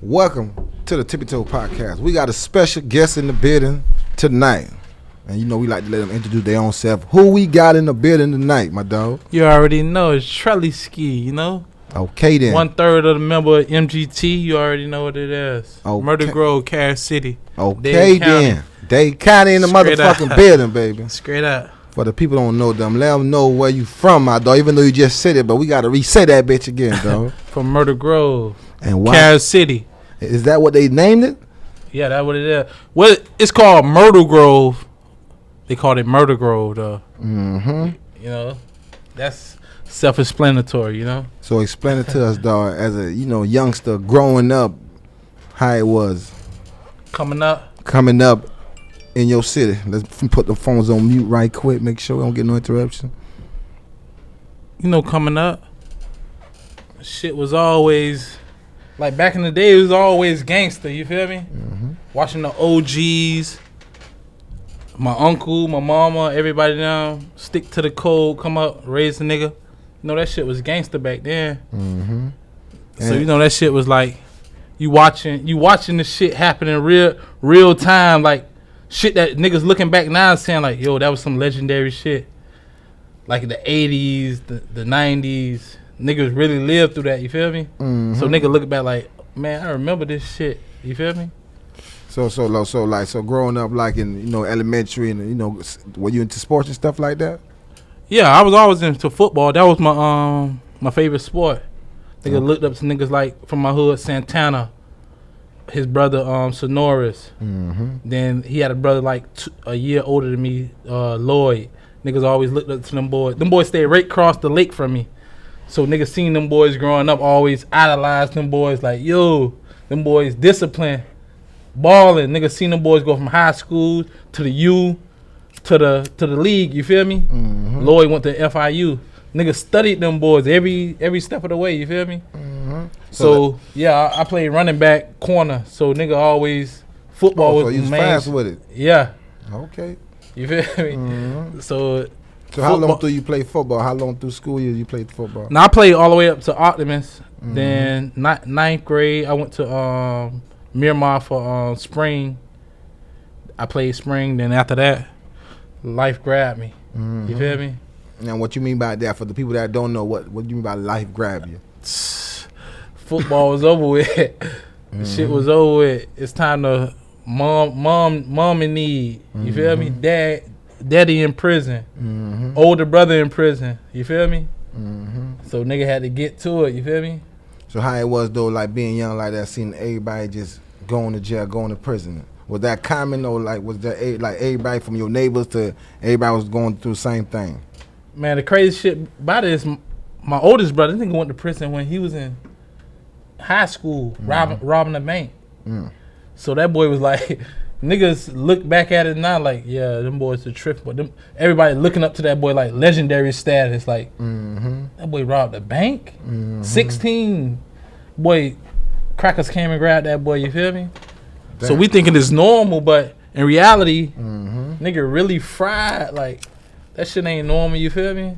Welcome to the Tippie podcast. We got a special guest in the building tonight. And you know we like to let them introduce their own self. Who we got in the building tonight, my dog? You already know. It's Trelly Ski, you know? Okay, then. 1/3 of the member of M.G.T. You already know what it is. Okay. Myrtle Grove, Cass City. Okay, then. Dade County in the motherfucking building, baby. Straight up. For the people don't know them, let them know where you from, my dog. Even though you just said it, but we got to re-say that bitch again, dog. From Myrtle Grove. And why? Cass City. Is that what they named it? Yeah, that's what it is. Well, it's called Myrtle Grove. They called it Myrtle Grove, though. Mm-hmm. You know, that's self-explanatory, you know? So explain it to us, dog, as a, youngster growing up, how it was. Coming up In your city. Let's put the phones on mute right quick. Make sure we don't get no interruption. You know, coming up, shit was always... Like, back in the day, it was always gangster, you feel me? Mm-hmm. Watching the OGs, my uncle, my mama, everybody down, stick to the code, come up, raise the nigga. You know, that shit was gangster back then. Mm-hmm. So, you know, that shit was like, you watching the shit happen in real time, like, shit that niggas looking back now saying, like, yo, that was some legendary shit. Like, the 80s, the 90s. Niggas really lived through that, you feel me? Mm-hmm. So nigga look back like, man, I remember this shit. You feel me? So growing up like in elementary and were you into sports and stuff like that? Yeah, I was always into football. That was my favorite sport. Nigga looked up to niggas like from my hood, Santana, his brother Sonoris. Mm-hmm. Then he had a brother like a year older than me, Lloyd. Niggas always looked up to them boys. Them boys stayed right across the lake from me. So niggas seen them boys growing up, always idolized them boys like, yo, them boys disciplined, balling. Niggas seen them boys go from high school to the U to the league, you feel me? Mm-hmm. Lloyd went to FIU. Niggas studied them boys every step of the way, you feel me? Mm-hmm. So yeah, I played running back, corner. So nigga always, football was so you was fast with it. Yeah. Okay. You feel me? Mm-hmm. So how long do you play football? How long through school years you played football? Now I played all the way up to Optimus. Mm-hmm. Then ninth grade, I went to Miramar for spring. I played spring. Then after that, life grabbed me. Mm-hmm. You feel me? Now what you mean by that? For the people that don't know, what do you mean by life grab you? Football was over with. The shit was over with. It's time to mom in need. You feel me? Daddy in prison. Mm-hmm. Older brother in prison. You feel me? Mm-hmm. So nigga had to get to it. You feel me? So how it was though, like being young like that, seeing everybody just going to jail, going to prison. Was that common or like was that like everybody from your neighbors to everybody was going through the same thing? Man, the crazy shit about it is my oldest brother, this nigga went to prison when he was in high school, robbing a bank. Mm. So that boy was like, niggas look back at it now like, yeah, them boys are tripping. But everybody looking up to that boy like legendary status. Like, that boy robbed a bank? 16. Boy, crackers came and grabbed that boy, you feel me? Damn. So we thinking it's normal, but in reality, nigga really fried. Like, that shit ain't normal, you feel me?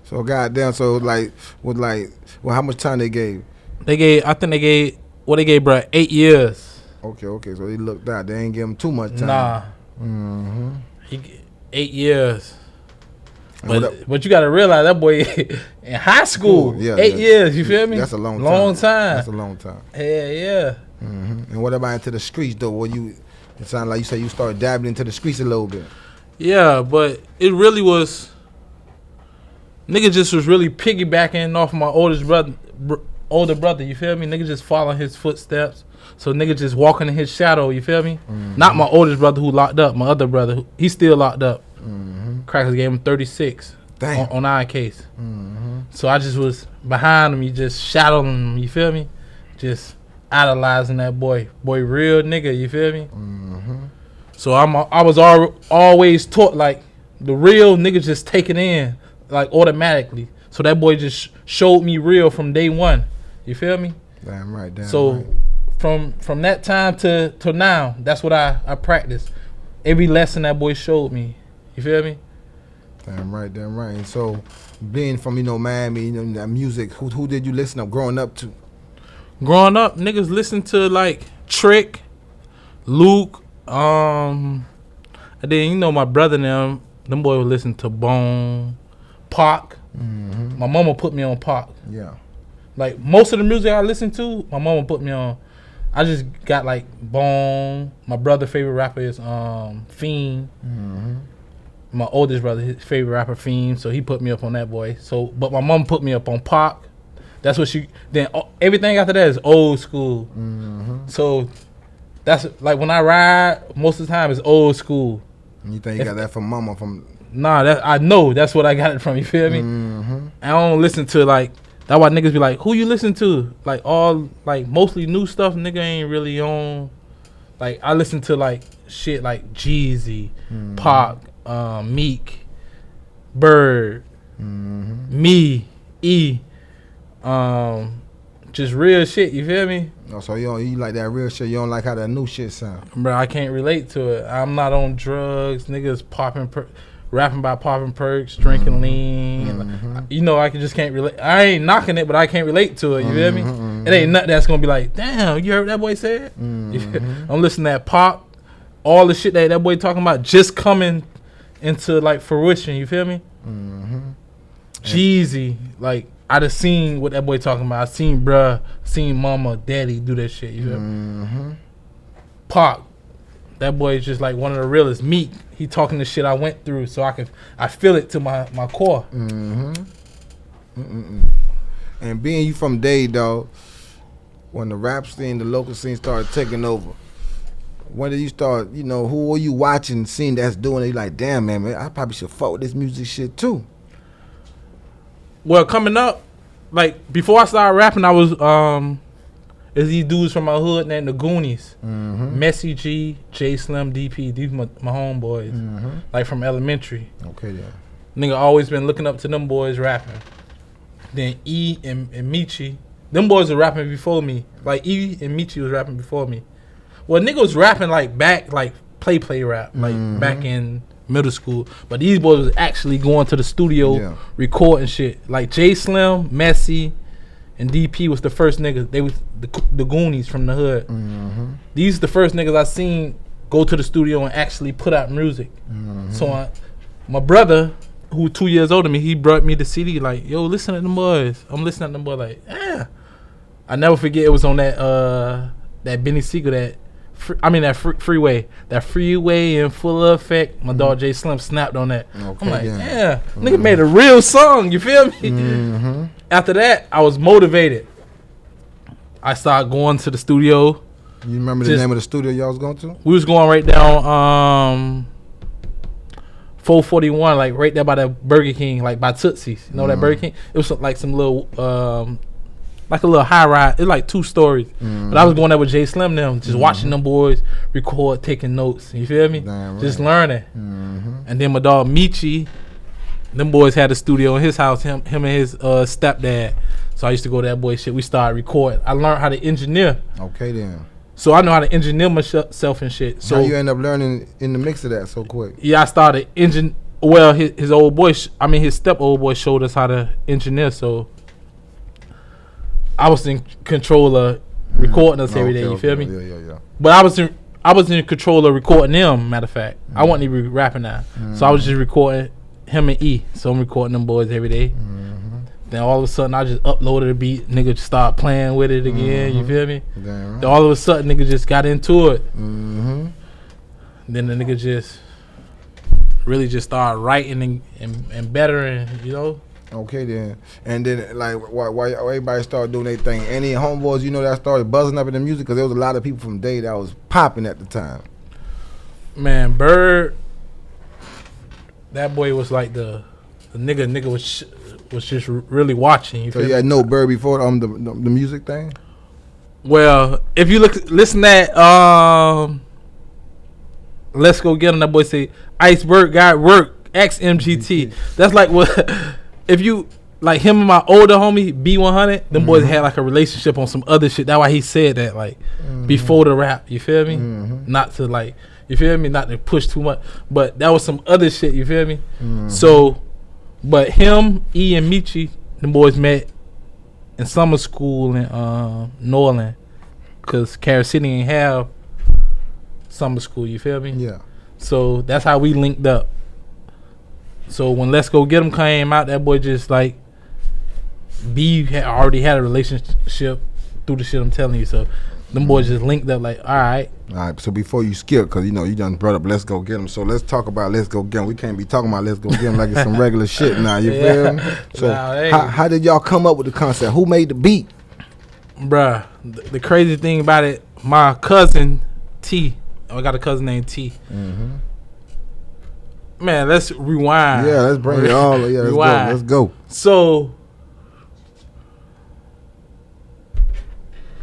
So goddamn, so how much time they gave? I think they gave bro 8 years. Okay, so they looked out. They ain't give him too much time. Nah. 8 years. But you gotta realize that boy in high school, 8 years, you feel me? That's a long time. That's a long time. Yeah. And what about into the streets though? It sounded like you said you started dabbling into the streets a little bit. Yeah, but it really was, nigga just was really piggybacking off my older brother, you feel me? Nigga just following his footsteps. So nigga just walking in his shadow, you feel me? Not my oldest brother who locked up, my other brother, he's still locked up. Crackers gave him 36 on our case. So I just was behind him, you just shadowing him, you feel me? Just idolizing that boy. Boy, real nigga, you feel me? So I was always taught like the real nigga just take it in like automatically. So that boy just showed me real from day one. You feel me? Damn right. So from that time to now, that's what I practice. Every lesson that boy showed me. You feel me? Damn right. And so being from Miami, that music, who did you listen to growing up to? growing up, niggas listen to like Trick, Luke, and then you know my brother and them boys would listen to Bone, Pac. Mm-hmm. My mama put me on Pac. Yeah. Like most of the music I listen to, my mama put me on. I just got like Bone. My brother's favorite rapper is Fiend. Mm-hmm. My oldest brother, his favorite rapper Fiend, so he put me up on that boy. So, but my mom put me up on Pac. That's what she. Then everything after that is old school. Mm-hmm. So that's like when I ride, most of the time it's old school. You think you got that from mama? Nah, I know that's what I got it from. You feel me? Mm-hmm. I don't listen to like. That's why niggas be like, who you listen to? Like all like mostly new stuff. Nigga ain't really on. Like I listen to like shit like Jeezy, Pac, Meek, Bird, me, E, just real shit. You feel me? Oh, so you like that real shit? You don't like how that new shit sound? Bro, I can't relate to it. I'm not on drugs. Niggas rapping about popping perks, drinking lean. You know, I just can't relate. I ain't knocking it, but I can't relate to it. You feel me? It ain't nothing that's gonna be like, damn, you heard that boy say it? I'm listening to that Pop, all the shit that boy talking about just coming into like fruition. You feel me? Jeezy, like I just seen what that boy talking about. I seen bruh, seen mama, daddy do that shit. You feel me? Pop, that boy is just like one of the realest. Meek, he talking the shit I went through, so I feel it to my core. And being you from Dade, though, when the rap scene, the local scene started taking over, when did you start, you know, who were you watching, seeing that's doing it? You like, damn, man, I probably should fuck with this music shit, too. Well, coming up, like, before I started rapping, I was, is these dudes from my hood named the Goonies. Messy G, J Slim, DP, these my homeboys, like from elementary. Okay, yeah. Nigga always been looking up to them boys rapping. Then E and Michi, them boys were rapping before me. Like E and Michi was rapping before me. Well, nigga was rapping like back, like play rap, like back in middle school. But these boys was actually going to the studio, recording shit. Like J Slim, Messy, and DP was the first niggas. They was the Goonies from the hood. These the first niggas I seen go to the studio and actually put out music. So my brother, who 2 years older than me, he brought me the CD. Like, yo, listen to them boys. I'm listening to them boys. Like, yeah. I never forget it was on that Benny Siegel Freeway. That Freeway in full effect. My dog J Slim snapped on that. Okay, I'm like, yeah. Nigga made a real song. You feel me? After that, I was motivated. I started going to the studio. You remember the name of the studio y'all was going to? We was going right down 441, like right there by the Burger King, like by Tootsie's. You know that Burger King? It was like some little, like a little high rise. It's like 2 stories. But I was going there with J Slim them, just watching them boys record, taking notes. You feel me? Damn just right. Learning. And then my dog Michi, them boys had a studio in his house, him and his stepdad. So I used to go to that boy shit. We started recording. I learned how to engineer. Okay then. So I know how to engineer myself and shit. So how you end up learning in the mix of that so quick? Yeah, I started well, his old boy, his step old boy showed us how to engineer. So I was in control of recording us every day. You feel me? Yeah. But I was in control of recording them. Matter of fact, I wasn't even rapping now. So I was just recording him and E. So I'm recording them boys every day. Then all of a sudden I just uploaded a beat. Nigga just start playing with it again. You feel me? Damn right. Then all of a sudden nigga just got into it. Then the nigga just really just started writing and bettering, you know. Okay then. And then like why everybody started doing their thing? Any homeboys you know that started buzzing up in the music? Because there was a lot of people from Dade that was popping at the time. Man, Bird, that boy was like the nigga was just really watching. So you had no Bird before the music thing? Well, if you listen at Let's Go Get 'Em, that boy say Iceberg got work, ex M.G.T. That's like what if you like him and my older homie B100, them boys had like a relationship on some other shit. That's why he said that like before the rap. You feel me? Not to like, you feel me? Not to push too much, but that was some other shit. You feel me? So. But him, E, and Michi, them boys met in summer school in New Orleans, cause Carol City ain't have summer school. You feel me? Yeah. So that's how we linked up. So when Let's Go Get 'Em came out, that boy just like B had already had a relationship through the shit I'm telling you. So them boys just linked up like, all right. So before you skip, because you know you done brought up Let's Go Get 'Em, so let's talk about Let's Go Get 'Em. We can't be talking about Let's Go Get 'Em like it's some regular shit now. You feel me? So hey. how did y'all come up with the concept? Who made the beat? Bruh, the crazy thing about it, my cousin T. I got a cousin named T. Man, let's rewind. Yeah, let's bring it all. Yeah, let's go. So,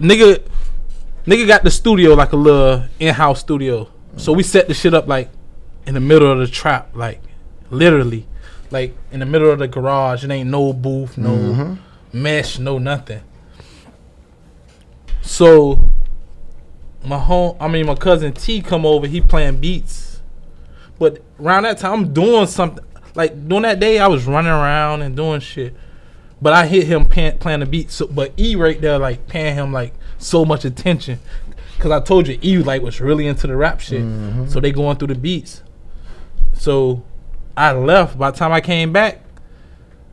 nigga got the studio like a little in-house studio. So we set the shit up like in the middle of the trap, like literally, like in the middle of the garage. It ain't no booth, no mesh, no nothing. So my cousin T come over. He playing beats. But around that time, I'm doing something. Like, during that day, I was running around and doing shit. But I hit him playing the beat. So, but E right there, like, paying him, like, so much attention. Because I told you, E, like, was really into the rap shit. So they going through the beats. So I left. By the time I came back,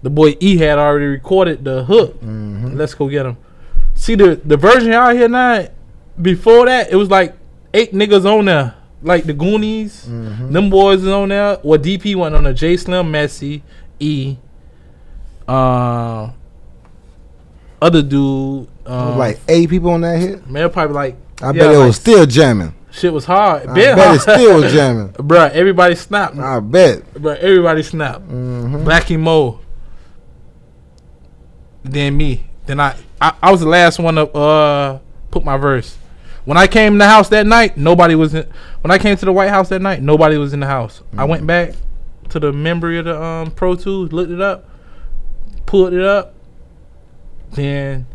the boy E had already recorded the hook. Let's Go Get 'Em. See, the version y'all hear now, before that, it was, like, 8 niggas on there. Like the Goonies, them boys is on there. Well, DP went on there. J Slim, Messi, E, other dude. Like 8 people on that hit. Man, probably like. I bet it was still jamming. Shit was hard. I bet it still was jamming. Bruh, everybody snapped. I bet. Bruh, everybody snapped. Blackie Mo. Then me. Then I was the last one to put my verse. When I came in the house that night, nobody was in. When I came to the White House that night, nobody was in the house. I went back to the memory of the Pro Tools, looked it up, pulled it up. Then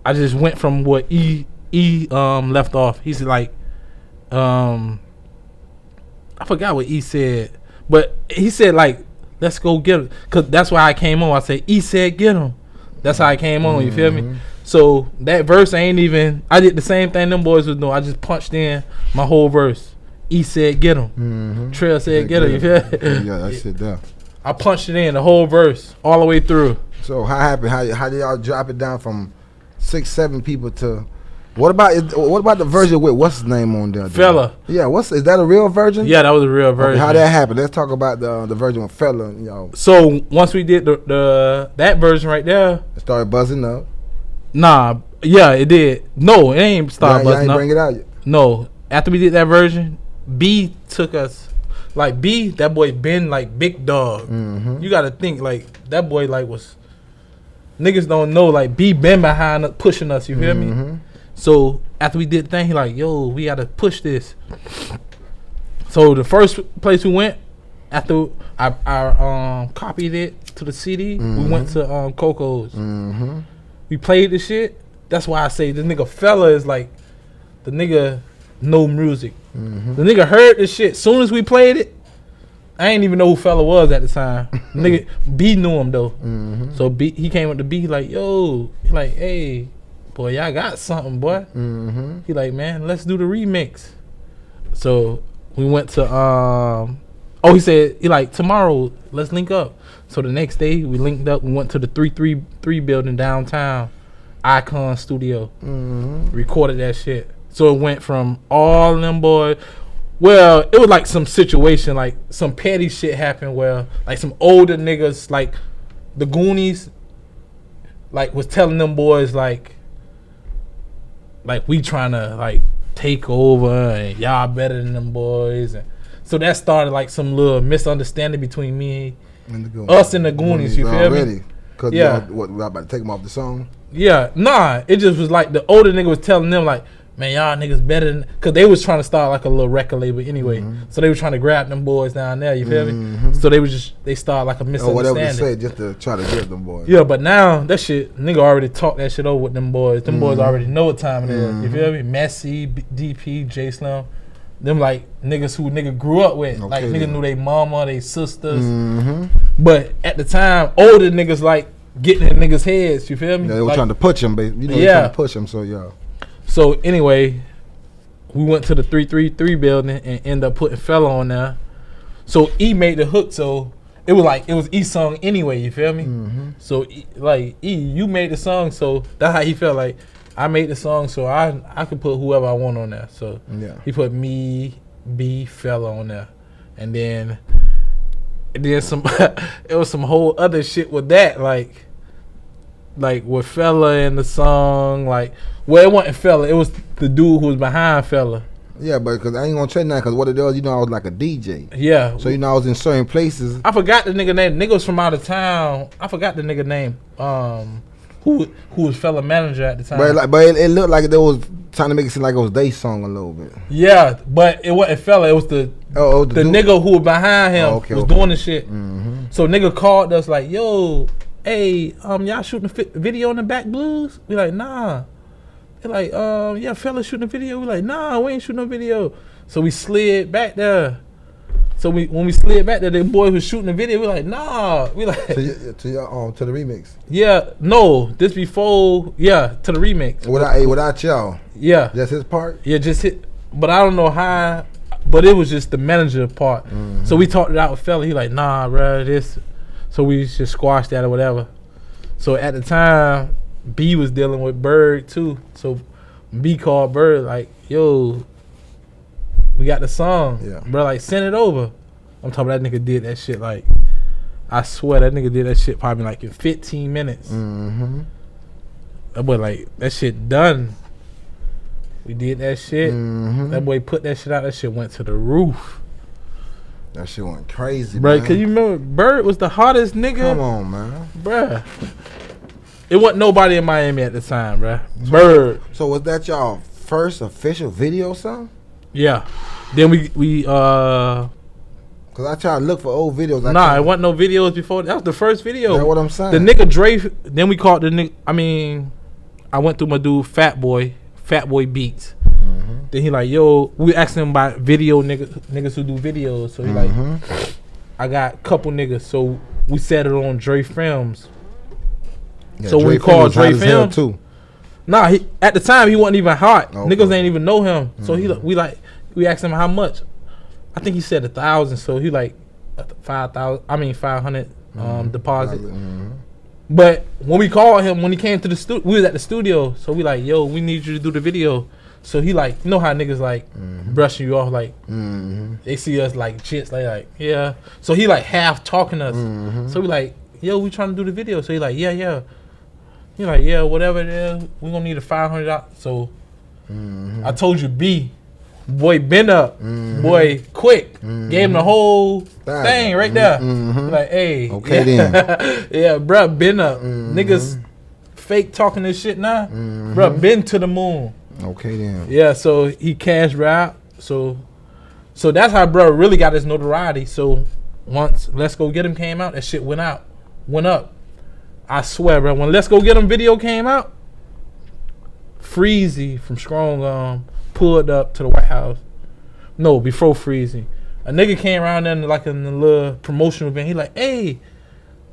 I just went from what E left off. He's like, I forgot what E said, but he said like, let's go get him, cause that's why I came on. I said E said get him. That's how I came on. You feel me? So that verse I did the same thing them boys was doing. I just punched in my whole verse. E said get him. Trail said get him. You feel? Yeah, that shit there. I punched it in the whole verse all the way through. So how happened? How did y'all drop it down from 6-7 people to? What about the version with what's his name on there? Fella. Yeah, is that a real version? Yeah, that was a real version. Okay, how that happened? Let's talk about the version with Fella. Y'all. So once we did that version right there, it started buzzing up. Nah, yeah, it did. No, it ain't started buzzing up. Bring it out yet. No, after we did that version, B took us. Like B, that boy been like big dog. You gotta think like that boy like was. Niggas don't know like B been behind us, pushing us. You feel me? So after we did the thing, he like, yo, we gotta push this. So the first place we went, after I copied it to the CD, we went to Coco's. We played the shit. That's why I say this nigga Fella is like the nigga know music. The nigga heard the shit. Soon as we played it, I ain't even know who Fella was at the time. Nigga B knew him though. So B, he came up to B, he like, yo, he like, hey, boy, y'all got something, boy. He like, man, let's do the remix. So we went to he said, he like, tomorrow, let's link up. So the next day we linked up, we went to the 333 building downtown, Icon Studio. Recorded that shit. So it went from all them boys. Well, it was like some situation, like some petty shit happened where like some older niggas, like the Goonies, like was telling them boys like we trying to like take over and y'all better than them boys. And so that started like some little misunderstanding between me, us and the Goonies, you feel me? Cause yeah. We about to take them off the song? Yeah, nah, it just was like the older nigga was telling them like, man, y'all niggas better than, cause they was trying to start like a little record label anyway. So they were trying to grab them boys down there, you feel me? So they started like a misunderstanding. Or whatever they say, just to try to get them boys. Yeah, but now that shit, nigga already talked that shit over with them boys. Them boys already know what time it is, you feel me? Messi, DP, J Slim, them like niggas who nigga grew up with. Okay, like nigga knew they mama, they sisters. But at the time, older niggas like getting in niggas' heads. You feel me? Yeah, they were trying to push him, but they trying to push him. So yeah. So anyway, we went to the 333 building and ended up putting Fella on there. So E made the hook. So it was E's song anyway. You feel me? Mm-hmm. So E, you made the song. So that's how he felt like. I made the song, so I could put whoever I want on there. So he put me, B, Fella on there, and then some. It was some whole other shit with that, like with Fella in the song. Like, well, it wasn't Fella. It was the dude who was behind Fella. Yeah, but because I ain't gonna tell you that, because what it was, I was like a DJ. Yeah. So I was in certain places. I forgot the nigga name. Nigga was from out of town. I forgot the nigga name. Who was Fella manager at the time? But it looked like they was trying to make it seem like it was their song a little bit. Yeah, but it wasn't Fella. It was the nigga who was behind him was doing the shit. Mm-hmm. So nigga called us like, yo, hey, y'all shooting a video on the Back Blues? We like, nah. They're like, yeah, Fella shooting a video. We like, nah, we ain't shooting no video. So we slid back there. So when we slid back there, the boy was shooting the video. We like, nah. We like to the remix. Yeah, no, this before. Yeah, to the remix. Without y'all. Yeah, that's his part. Yeah, just hit. But I don't know how. But it was just the manager part. Mm-hmm. So we talked it out with Fella. He like, nah, bro, this. So we just squashed that or whatever. So at the time, B was dealing with Bird too. So B called Bird like, yo, we got the song. Yeah. Bro, like, send it over. I'm talking about that nigga did that shit like, I swear that nigga did that shit probably like in 15 minutes. Mm-hmm. That boy like, that shit done. We did that shit. Mm-hmm. That boy put that shit out. That shit went to the roof. That shit went crazy, bro. Man. Cause you remember Bird was the hottest nigga. Come on, man. Bruh. It wasn't nobody in Miami at the time, bruh. Bird. So was that y'all first official video song? Yeah. Then we cause I tried to look for old videos. It wasn't no videos before. That was the first video. That's what I'm saying. The nigga Dre. Then we called the nigga. I went through my dude Fat Boy Beats. Mm-hmm. Then he like, yo, we asked him about video niggas who do videos. So he like, I got a couple niggas. So we set it on Dre Films. Yeah, so we called Dre Films too. Nah, at the time he wasn't even hot. Okay. Niggas ain't even know him. So we asked him how much. I think he said 1,000. So he like 500 deposit. Mm-hmm. But when we called him, when he came to the studio, we was at the studio. So we like, yo, we need you to do the video. So he like, you know how niggas like brushing you off, like they see us like chits, like yeah. So he like half talking to us. Mm-hmm. So we like, yo, we trying to do the video. So he like, yeah. He like, yeah, whatever it is, we gonna need a $500. So I told you, B, boy, been up, boy, quick, gave him the whole thing right there. Like, hey, okay then, yeah, bruh, been up, niggas fake talking this shit now, bruh, been to the moon. Okay then. Yeah, so he cashed out. So that's how bruh really got his notoriety. So once Let's Go Get Him came out, that shit went up. I swear, bro. When Let's Go Get Him video came out, Freezy from Strong pulled up to the White House. No, before Freezy, a nigga came around there like in a little promotional event. He like, hey,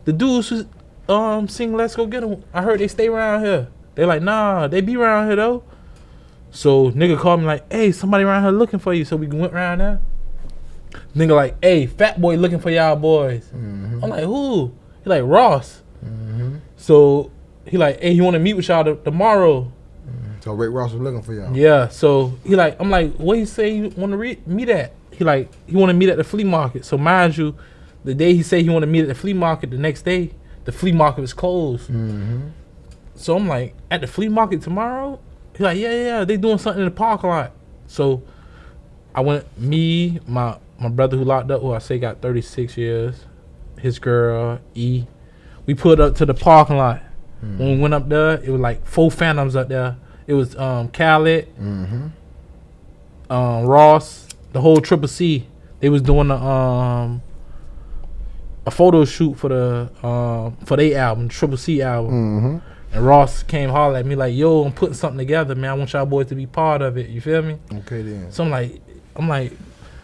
the dudes who sing Let's Go Get Him, I heard they stay around here. They like, nah, they be around here though. So nigga called me like, hey, somebody around here looking for you. So we went around there. Nigga like, hey, Fat Boy looking for y'all boys. I'm like, who? He like, Ross. So he like, hey, he want to meet with y'all tomorrow. So Rick Ross was looking for y'all. Yeah. So he like, I'm like, what he say he want to meet at? He like, he want to meet at the flea market. So mind you, the day he say he want to meet at the flea market, the next day the flea market was closed. So I'm like, at the flea market tomorrow? He like, yeah, they doing something in the parking lot. So I went, me, my brother who locked up, who I say got 36 years, his girl, E. We pulled up to the parking lot. When we went up there, it was like 4 Phantoms up there. It was Khaled, Ross, the whole Triple C. They was doing a photo shoot for their album, Triple C album. And Ross came holler at me like, yo, I'm putting something together, man. I want y'all boys to be part of it. You feel me? Okay then. So I'm like,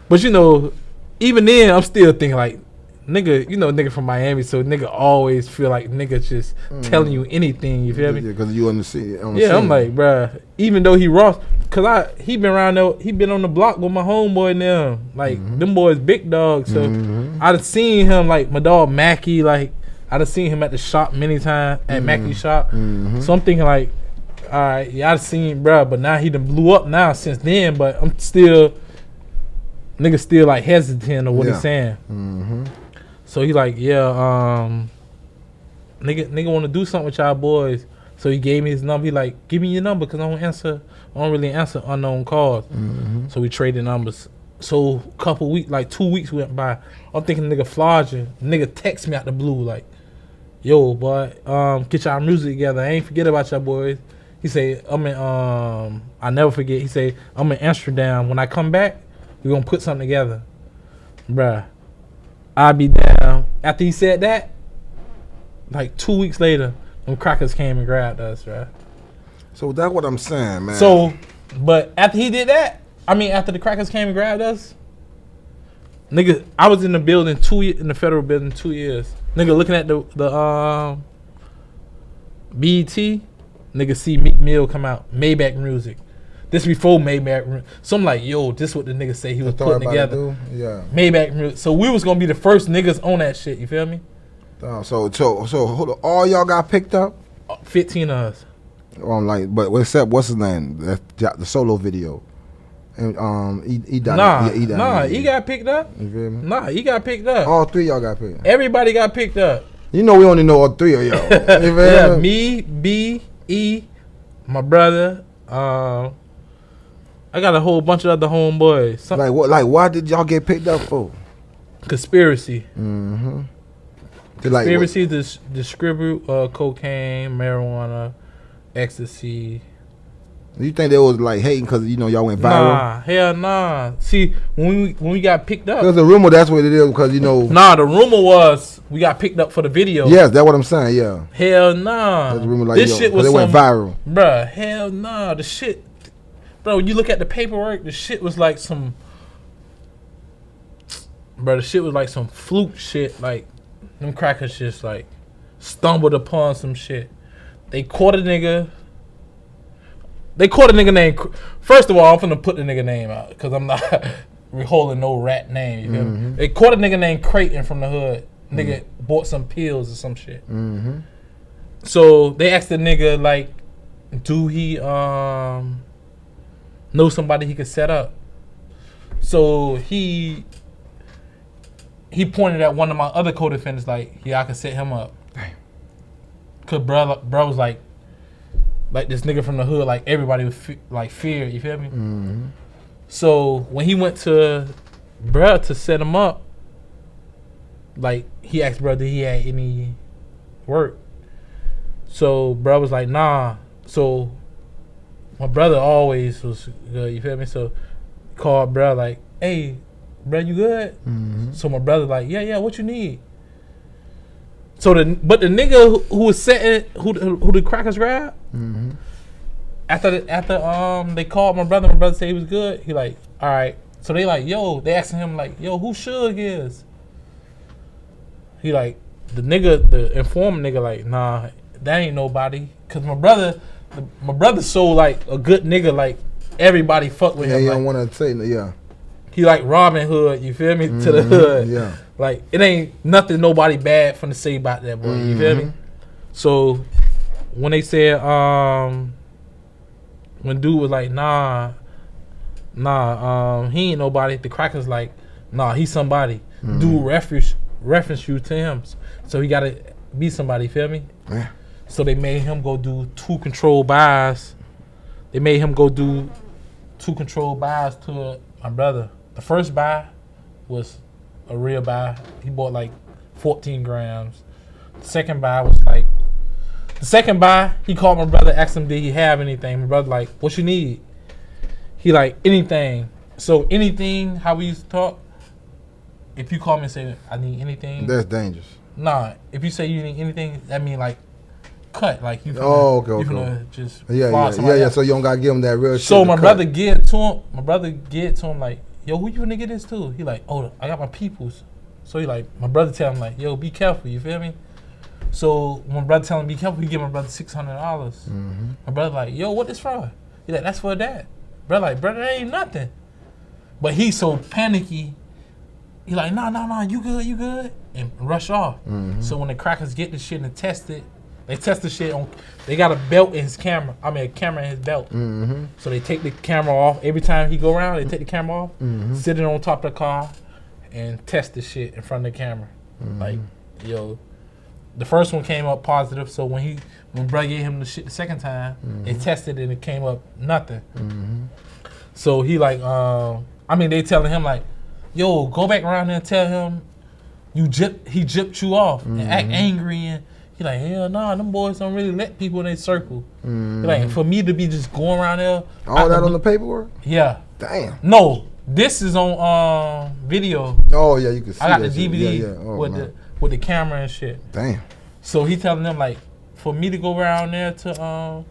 but you know, even then, I'm still thinking like, nigga, you know, nigga from Miami, so nigga always feel like nigga just telling you anything. You feel me? Yeah, because you on the scene. I'm like, bruh, even though he Ross, cause he been around there, he been on the block with my homeboy now. Like them boys big dogs. So I done seen him like my dog Mackie. Like I done seen him at the shop many times at Mackie's shop. So I'm thinking like, all right, yeah, I done seen bruh, but now he done blew up now since then. But I'm still, nigga still like hesitant of what he's saying. So he like, yeah, nigga want to do something with y'all boys. So he gave me his number. He like, give me your number because I don't really answer unknown calls. So we traded numbers. So couple weeks, like 2 weeks went by. I'm thinking nigga flogging. Nigga text me out the blue like, yo, boy, get y'all music together. I ain't forget about y'all boys. He say, I never forget. He say, I'm in Amsterdam. When I come back, we gonna put something together. Bruh, I'll be down. After he said that, like 2 weeks later, them crackers came and grabbed us, right? So that's what I'm saying, man. So, but after he did that, after the crackers came and grabbed us, nigga, I was in the building in the federal building 2 years. Nigga looking at the BET, nigga see Meek Mill come out, Maybach music. This before Maybach. So I'm like, yo, this what the nigga say he was putting together. Yeah. Maybach music. So we was gonna be the first niggas on that shit. You feel me? So hold on, all y'all got picked up? 15 of us. But except what's his name? The solo video. And he died. Nah, he got picked up. You feel me? Nah, he got picked up. All three of y'all got picked up. Everybody got picked up. You know we only know all three of y'all. Yeah, me, B, E, my brother. I got a whole bunch of other homeboys. Like what? Like why did y'all get picked up for? Conspiracy. Conspiracy to distribute cocaine, marijuana, ecstasy. You think they was like hating because y'all went viral? Nah, hell nah. See, when we got picked up, because the rumor that's what it is. Because Nah, the rumor was we got picked up for the video. Yes, that's what I'm saying. Yeah. Hell nah. That's the rumor, like, this shit was it went viral. Bruh, hell nah. The shit, bro. You look at the paperwork. The shit was like some. Bro, the shit was like some fluke shit. Like them crackers just like stumbled upon some shit. They caught a nigga. Named. First of all, I'm finna put the nigga name out because I'm not holding no rat name. You feel me? They caught a nigga named Creighton from the hood. Nigga bought some pills or some shit. So they asked the nigga like, do he know somebody he could set up? So he pointed at one of my other co-defendants like, yeah, I could set him up. Damn. Cause bro was like this nigga from the hood, like everybody was feared, you feel me? So when he went to bruh to set him up, like he asked bruh did he had any work. So bruh was like, nah. So my brother always was good, you feel me? So called bruh like, hey, bruh, you good? So my brother like, yeah, what you need? So the nigga who was setting who the crackers grabbed, after they called my brother said he was good. He like, all right. So they like, yo, they asking him like, yo, who Suge is? He like, the informer nigga like, nah, that ain't nobody. Cause my brother so like a good nigga, like everybody fuck with him. Yeah, like, I want to say yeah. He like Robin Hood, you feel me? To the hood. Yeah. Like, it ain't nothing nobody bad finna say about that boy, you feel me? So, when they said, when dude was like, nah, he ain't nobody, the crackers like, nah, he's somebody. Dude reference you to him. So, he gotta be somebody, you feel me? Yeah. So, they made him go do 2 controlled buys. They made him go do 2 controlled buys to my brother. The first buy was a real buy. He bought like 14 grams. The second buy was like, he called my brother, asked him, did he have anything? My brother like, what you need? He like, anything. So anything, how we used to talk, if you call me and say, I need anything. That's dangerous. Nah, if you say you need anything, that mean like, cut. Like you finna, you finna just yeah. So you don't gotta give him that real shit. So my brother get to him like, yo, who you finna get this to? He like, oh, I got my peoples. So he like, my brother tell him like, yo, be careful, you feel me? So when my brother tell him be careful, he give my brother $600. My brother like, yo, what this for? He like, that's for that. Brother like, brother, that ain't nothing. But he so panicky, he like, nah, you good, and rush off. So when the crackers get the shit and test it, they test the shit on, they got a belt in his camera. I mean, a camera in his belt. So they take the camera off. Every time he go around, they take the camera off, sit it on top of the car, and test the shit in front of the camera. Like, yo, the first one came up positive, so when brother gave him the shit the second time, they tested it and it came up nothing. So he like, they telling him like, yo, go back around there and tell him he gypped you off and act angry, and he like, hell nah, them boys don't really let people in their circle. He like, for me to be just going around there. All that on the paperwork? Yeah. Damn. No, this is on video. Oh yeah, you can see I got that the DVD shit. Oh, with the camera and shit. Damn. So he telling them like, for me to go around there to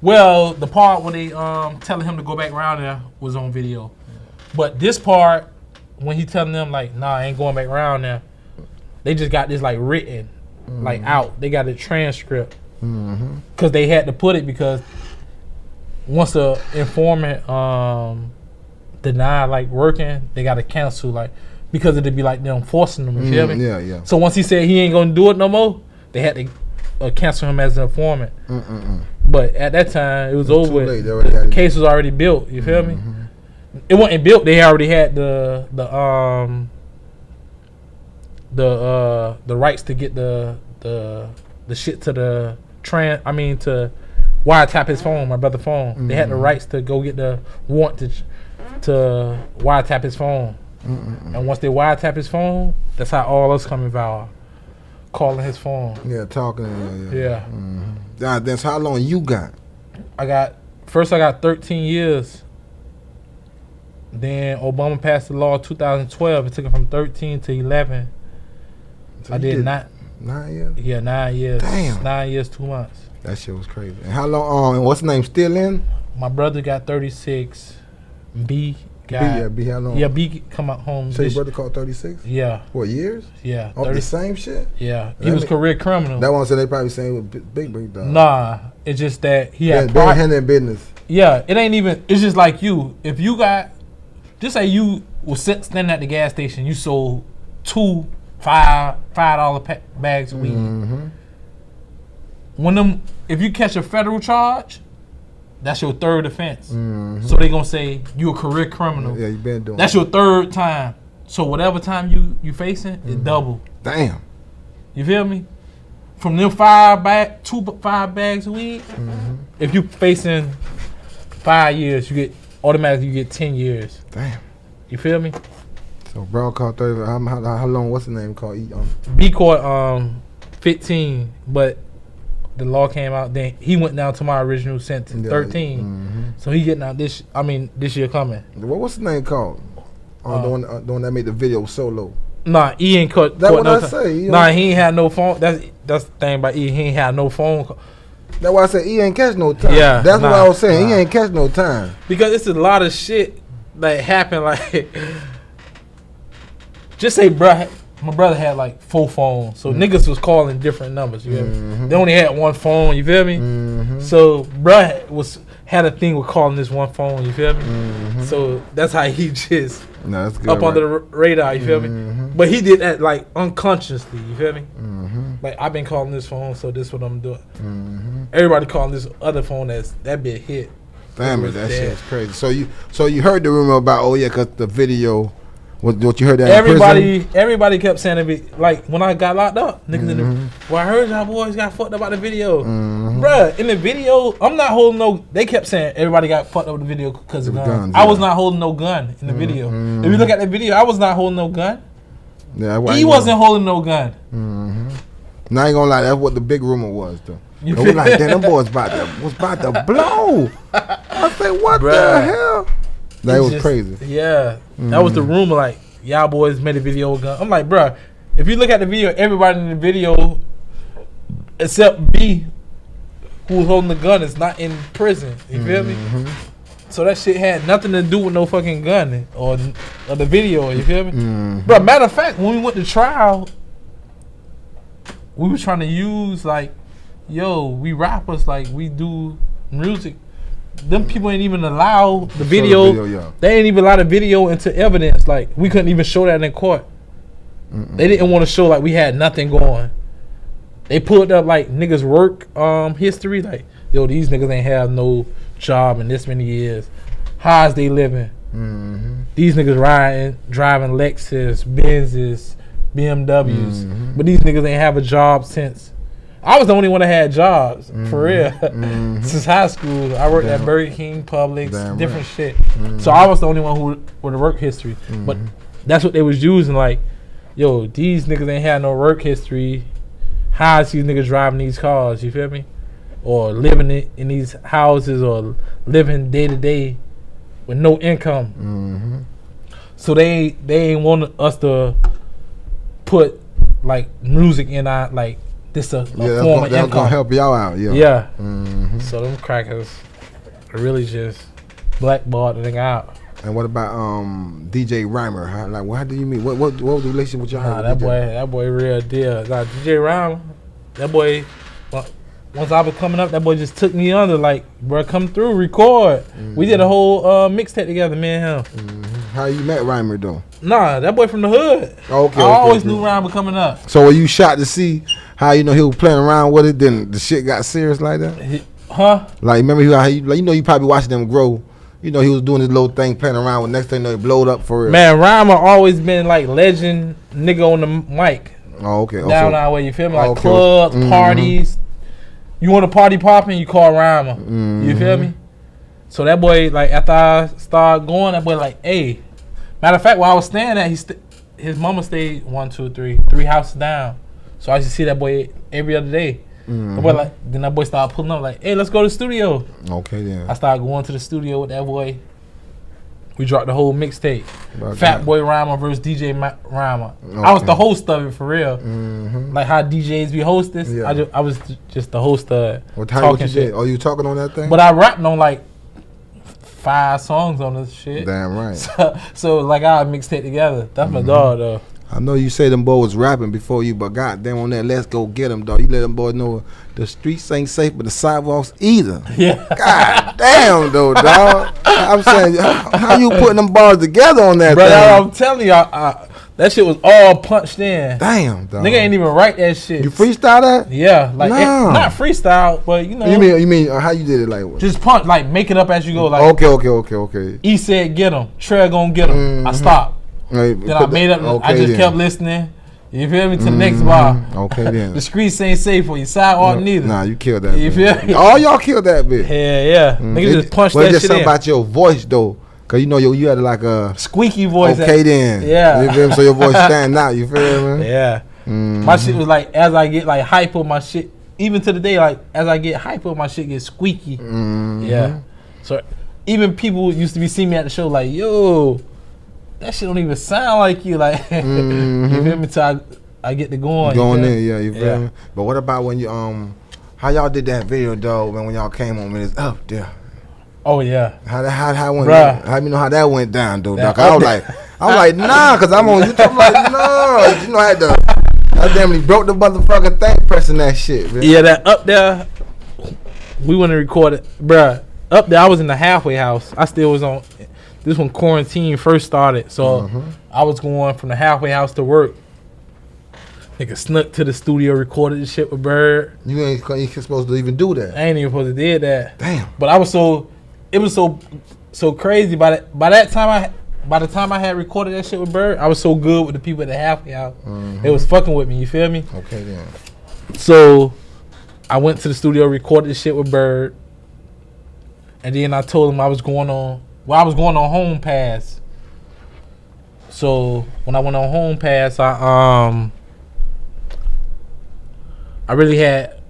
well, the part where they telling him to go back around there was on video. But this part, when he telling them like, nah, I ain't going back around there, they just got this like written, like out. They got a transcript. Cause they had to put it because once the informant denied like working, they got to cancel like, because it'd be like them forcing them, you feel me? Yeah. So once he said he ain't gonna do it no more, they had to cancel him as an informant. But at that time, it was over with. The case was already built, you feel me? It wasn't built, they already had the rights to get the shit to the to wiretap his phone, my brother's phone. They had the rights to go get the warrant to wiretap his phone. And once they wiretap his phone, that's how all us come involved. Calling his phone. Yeah, talking. Yeah. That's how long you got? I got 13 years. Then Obama passed the law in 2012. It took it from 13 to 11. So I did 9 years? Yeah, 9 years. Damn. 9 years, 2 months. That shit was crazy. And how long, and what's the name, still in? My brother got 36. B got... B how long? Yeah, B come out home. So your brother called 36? Yeah. What, years? Yeah. Off the same shit? Yeah. He was career criminal. That one said they probably saying with big dog. Nah. It's just that he had... Been handling business. Yeah. It ain't even... It's just like you. If you got... Just say you was standing at the gas station, you sold $2 $5 bags of weed. If you catch a federal charge, that's your third offense. So they gonna say you a career criminal. Yeah, you been doing. That's your third time. So whatever time you facing, it double. Damn. You feel me? From them 5 bags of weed, if you facing 5 years, you get 10 years. Damn. You feel me? So bro caught 30. How long? What's the name called? B caught 15, but the law came out. Then he went down to my original sentence, 13. So he getting out this year coming. What's the name called? The one that made the video solo. Nah, E ain't caught. That's what I say. Nah, he ain't had no phone. That's the thing about E. He ain't had no phone. That's why I said he ain't catch no time. Yeah, that's what I was saying. He ain't catch no time because it's a lot of shit that happened. Like, just say, bruh, my brother had like 4 phones, so niggas was calling different numbers. You feel me? They only had 1 phone. You feel me? So bruh had a thing with calling this 1 phone. You feel me? So that's how he just that's good, up under the radar. You feel me? But he did that like unconsciously. You feel me? Like, I've been calling this phone, so this what I'm doing. Everybody calling this other phone that bit hit. Damn it, that shit's crazy. So you heard the rumor about because the video. What you heard that? Everybody kept saying it. Like when I got locked up, niggas in the. Well, I heard y'all boys got fucked up about the video, bruh. In the video, I'm not holding no. They kept saying everybody got fucked up with the video because of guns. I was not holding no gun in the video. If you look at the video, I was not holding no gun. Yeah, he wasn't holding no gun. Now I ain't gonna lie, that's what the big rumor was though. They was like, damn, them boys was about to blow. I said, what the hell? That was crazy. Yeah, that was the rumor. Like, y'all boys made a video with gun. I'm like, bruh, if you look at the video, everybody in the video except B, who was holding the gun, is not in prison. You feel me? So that shit had nothing to do with no fucking gun or the video. You feel me? But matter of fact, when we went to trial, we was trying to use like, we rappers, like we do music. Them people ain't even allow the video. They ain't even allow the video into evidence. Like we couldn't even show that in court. They didn't want to show like we had nothing going. They pulled up like niggas work history. Like these niggas ain't have no job in this many years. How's they living? These niggas driving Lexus, Benzes, BMWs. But these niggas ain't have a job since. I was the only one that had jobs, for real. Since high school, I worked at Burger King, Publix, different shit. So I was the only one who with a work history. But that's what they was using, like, these niggas ain't had no work history. How is these niggas driving these cars, you feel me? Or living in these houses or living day to day with no income. So they ain't want us to put, like, music in our, like, this a form of income. That's gonna help y'all out, So them crackers really just blackballed the nigga out. And what about DJ Rhymer? How do you mean? What was the relationship with y'all? That boy real deal. Like DJ Rhymer, that boy. Once I was coming up, that boy just took me under. Like, bro, come through, record. We did a whole mixtape together, me and him. How you met Rhymer though? Nah, that boy from the hood. I always knew Rhymer coming up. So were you shocked to see how he was playing around with it? Then the shit got serious like that? Like, remember how you probably watching them grow. He was doing his little thing, playing around with. Next thing he blowed up for real. Man, Rhymer always been like legend nigga on the mic. Oh, okay. Down our way, you feel me? Like clubs, parties. You want a party popping, you call Rhymer. You feel me? So that boy, like, after I started going, that boy like, hey. Matter of fact, where I was staying at, his mama stayed 3 houses down. So I used to see that boy every other day. That boy, then that boy started pulling up like, hey, let's go to the studio. Okay, then. I started going to the studio with that boy. We dropped the whole mixtape. Fat Boy Rhymer versus DJ Rhymer. Okay. I was the host of it for real. Like how DJs be hostess. Yeah. I was just the host of it. What you did? Oh, you talking on that thing? But I rapped on like 5 songs on this shit. Damn right. So like I mixtape together. That's my dog though. I know you say them boys was rapping before you, but goddamn on that, let's go get them, dog. You let them boys know the streets ain't safe, but the sidewalks either. Yeah. God damn, though, dog. I'm saying, how you putting them bars together on that thing? I'm telling y'all, that shit was all punched in. Damn, dog. Nigga ain't even write that shit. You freestyle that? Yeah, like not freestyle, but you know. You mean how you did it? Like what? Just punch, like make it up as you go. Like okay. He said, "Get him." Trey gonna get him. I stopped. Right, then I made up. I just kept listening. You feel me? To the next bar. Okay, then. The streets ain't safe for you. Sidewalk neither. Nah, you killed that. You feel me? All y'all killed that bitch. Yeah. Niggas just punched that shit in. Just something about your voice though. Cause you had like a squeaky voice. Okay, then. Yeah. You feel me? So your voice stand out. You feel me? Yeah. My shit was like, as I get like hype on my shit, even to the day, like as I get hype on my shit gets squeaky. Yeah. So even people used to be seeing me at the show like, yo, that shit don't even sound like you. Like, you feel me? Till I get to going. Going in, yeah, you feel me? But what about when you how y'all did that video though? When y'all came on, it's up there. Oh yeah. How went? How you know how that went down though? I was like, nah, cause I'm on YouTube. I'm like, no, you know I damn nearly broke the motherfucking thing pressing that shit, man. Yeah, that up there. We went and recorded, bruh. Up there, I was in the halfway house. I still was on. This when quarantine first started, so I was going from the halfway house to work. Nigga snuck to the studio, recorded the shit with Bird. You ain't supposed to even do that. I ain't even supposed to did that. Damn. But it was so crazy. By the time I had recorded that shit with Bird, I was so good with the people at the halfway house. They was fucking with me. You feel me? Okay then. So I went to the studio, recorded the shit with Bird, and then I told him I was going on home pass. So when I went on home pass, I really had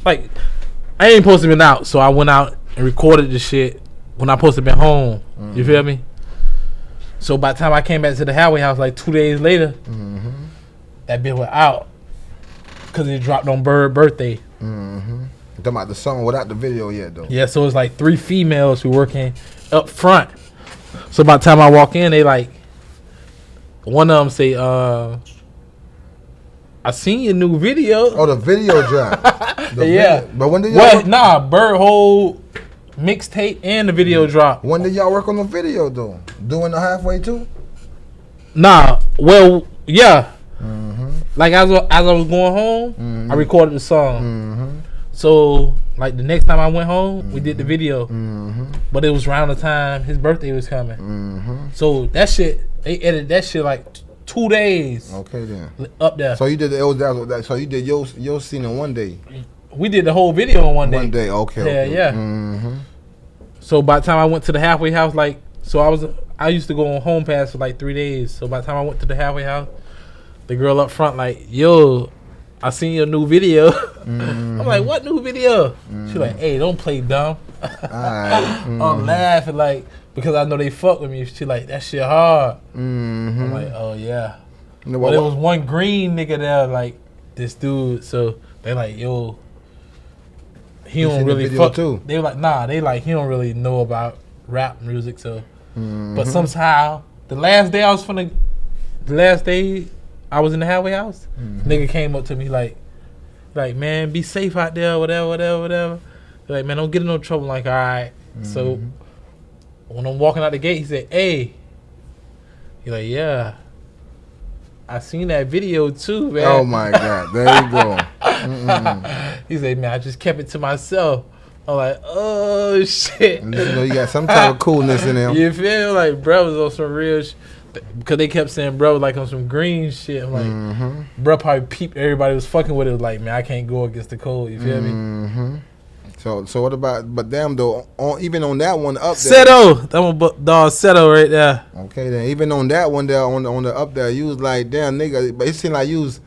like I ain't supposed to been out, so I went out and recorded the shit when I supposed to been home. You feel me? So by the time I came back to the halfway house, like 2 days later, that bitch was out because it dropped on Bird's birthday. Talking about the song without the video yet though. Yeah, so it's like 3 females who working up front. So by the time I walk in, they like, one of them say, I seen your new video. Oh, the video drop. Yeah. But when did y'all Bird Hole mixtape and the video drop. When did y'all work on the video though? Doing the halfway too? Nah, well, yeah. Like as I was going home, I recorded the song. So like the next time I went home, we did the video. But it was around the time his birthday was coming. So that shit, they edited that shit like 2 days. Okay then. Up there. So you did so you did your scene in one day. We did the whole video in one day. One day, okay. Yeah. So by the time I went to the halfway house, like, so I used to go on home pass for like 3 days. So by the time I went to the halfway house, the girl up front like, yo, I seen your new video. I'm like, what new video? She like, hey, don't play dumb. I'm laughing like, because I know they fuck with me. She like, that shit hard. I'm like, oh yeah. But there was one green nigga there, like this dude. So they like, yo, he don't really fuck. Too. They were like, nah, they like, he don't really know about rap music. So, but somehow the last day I was in the halfway house, nigga came up to me like, man, be safe out there, whatever. Like, man, don't get in no trouble. Like, all right. So when I'm walking out the gate, he said, hey. He like, yeah, I seen that video too, man. Oh my God, there you go. He said, man, I just kept it to myself. I'm like, oh shit. And you know, you got some type of coolness in them. You feel like bro was on some real shit. Because they kept saying bro was like on some green shit. I'm like, bro probably peeped everybody was fucking with it. Was like, man, I can't go against the code. You feel me? So what about, but damn though, even on that one up Seto. there. That one dog Seto right there. Okay then, even on that one there, on the up there, you was like, damn nigga, but it seemed like you was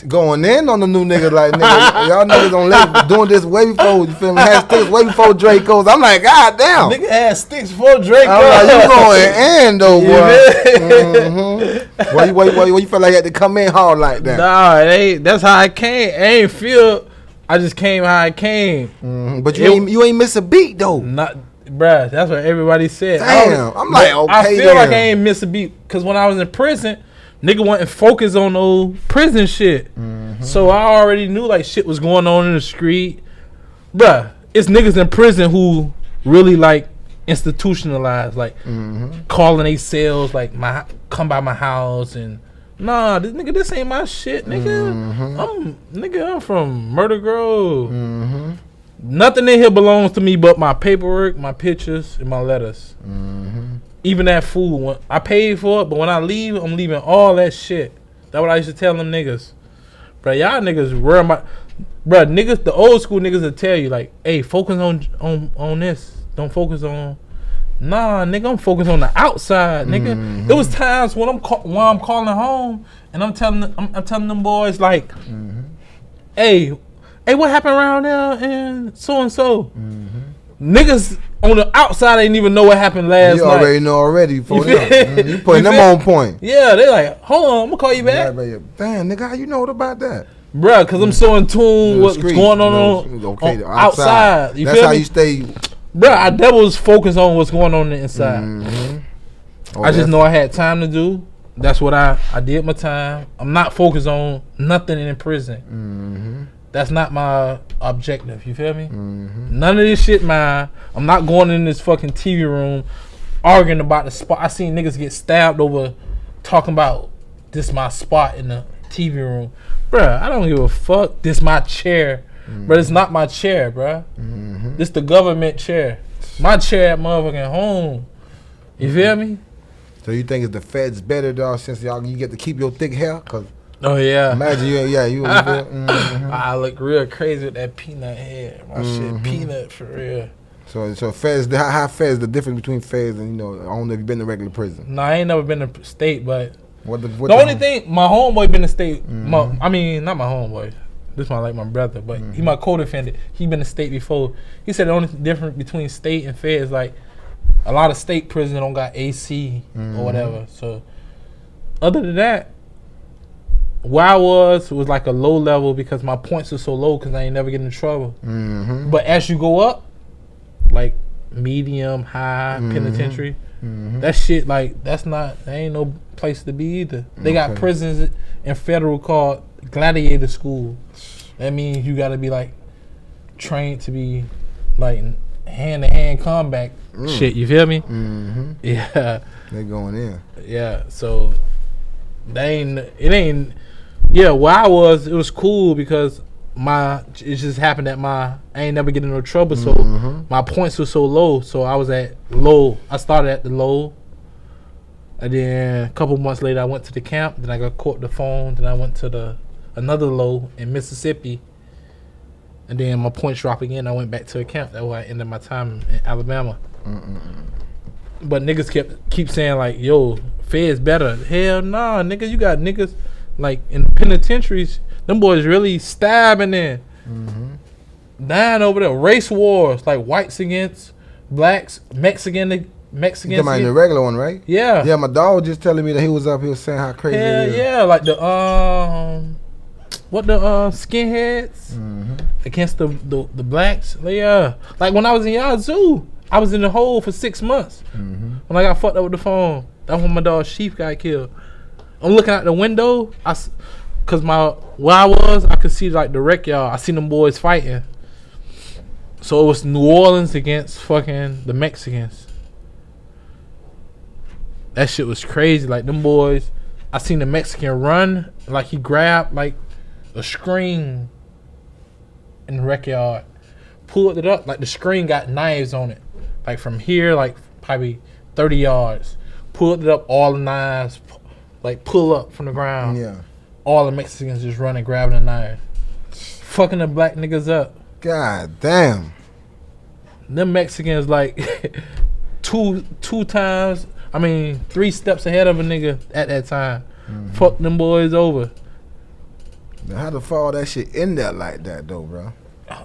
going in on the new niggas like, nigga, y'all niggas on doing this way before, you feel me, had sticks way before Draco's. I'm like, God damn. Nigga had sticks before Draco. I'm like, you going in though, boy. Why you feel like you had to come in hard like that? Nah, that's how I came. I ain't feel, I just came how I came. But you ain't miss a beat though. Not, bruh, that's what everybody said. Damn, I'm like, okay, I feel like I ain't miss a beat, because when I was in prison, nigga wasn't focused on no prison shit. So I already knew like shit was going on in the street. Bruh, it's niggas in prison who really like institutionalized, like calling they cells like come by my house and nah, this ain't my shit, nigga. I'm from Myrtle Grove. Nothing in here belongs to me but my paperwork, my pictures, and my letters. Even that food, I paid for it, but when I leave, I'm leaving all that shit. That's what I used to tell them niggas. Bro, y'all niggas worry about, bro, niggas, the old school niggas will tell you like, hey, focus on this. Don't focus on, nah, nigga, I'm focused on the outside, nigga. There was times when I'm calling home and I'm telling them boys like, hey, what happened around there and so. Niggas on the outside ain't even know what happened last night. You already know already. For them. You putting them on point. Yeah, they like, hold on, I'm gonna call you back. Damn, nigga, how you know about that? Bruh, because I'm so in tune with what's going on outside. You That's feel how me? you stay. Bruh, I never was focused on what's going on the inside. I just know I had time to do. That's what I did my time. I'm not focused on nothing in prison. That's not my objective. You feel me? None of this shit mine. I'm not going in this fucking TV room arguing about the spot. I seen niggas get stabbed over talking about this my spot in the TV room. Bruh, I don't give a fuck. This my chair. But it's not my chair, bruh. This the government chair. My chair at motherfucking home. You feel me? So you think it's the feds better, dog, since you get to keep your thick hair? Cause oh yeah. Imagine you I look real crazy with that peanut hair. My shit peanut for real. So feds, how feds, the difference between feds and, I don't know if you've been to regular prison. No, I ain't never been to state, but what the only thing, my homeboy been to state. I mean, not my homeboy. This one like my brother, but he my co-defendant. He been to state before. He said the only difference between state and feds, like a lot of state prison don't got AC or whatever. So other than that, where I was like a low level because my points are so low because I ain't never get in trouble. But as you go up, like medium, high penitentiary. Mm-hmm. That shit, like, that ain't no place to be either. They got prisons in federal called gladiator school. That means you gotta be like trained to be like hand-to-hand combat shit. You feel me? Mm-hmm. Yeah. They going in. Yeah. So it ain't. Yeah. Where I was, it was cool because it just happened that I ain't never get in no trouble. So my points were so low. So I was at low. I started at the low. And then a couple months later, I went to the camp. Then I got caught the phone. Then I went to another low in Mississippi. And then my points dropped again. I went back to a camp. That's why I ended my time in Alabama. But niggas keep saying like, yo, Fed's better. Hell nah, nigga. You got niggas like in penitentiaries. Them boys really stabbing in. Dying over there. Race wars. Like whites against blacks. Mexicans. You talking about the regular one, right? Yeah. Yeah, my dog was just telling me that he was saying how crazy it is. Yeah, like the skinheads against the blacks. Yeah. Like when I was in Yazoo, I was in the hole for 6 months. When I got fucked up with the phone. That's when my dog Sheep got killed. I'm looking out the window, cause where I was, I could see like the wreck yard. I seen them boys fighting. So it was New Orleans against fucking the Mexicans. That shit was crazy. Like them boys, I seen the Mexican run, like he grabbed like a screen in the wreck yard, pulled it up, like the screen got knives on it. Like from here, like probably 30 yards. Pulled it up, all the knives, like pull up from the ground. Yeah. All the Mexicans just running, grabbing a knife. Fucking the black niggas up. God damn. Them Mexicans like two times, 3 steps ahead of a nigga at that time. Fuck them boys over. Now, how the fuck all that shit in there like that though, bro?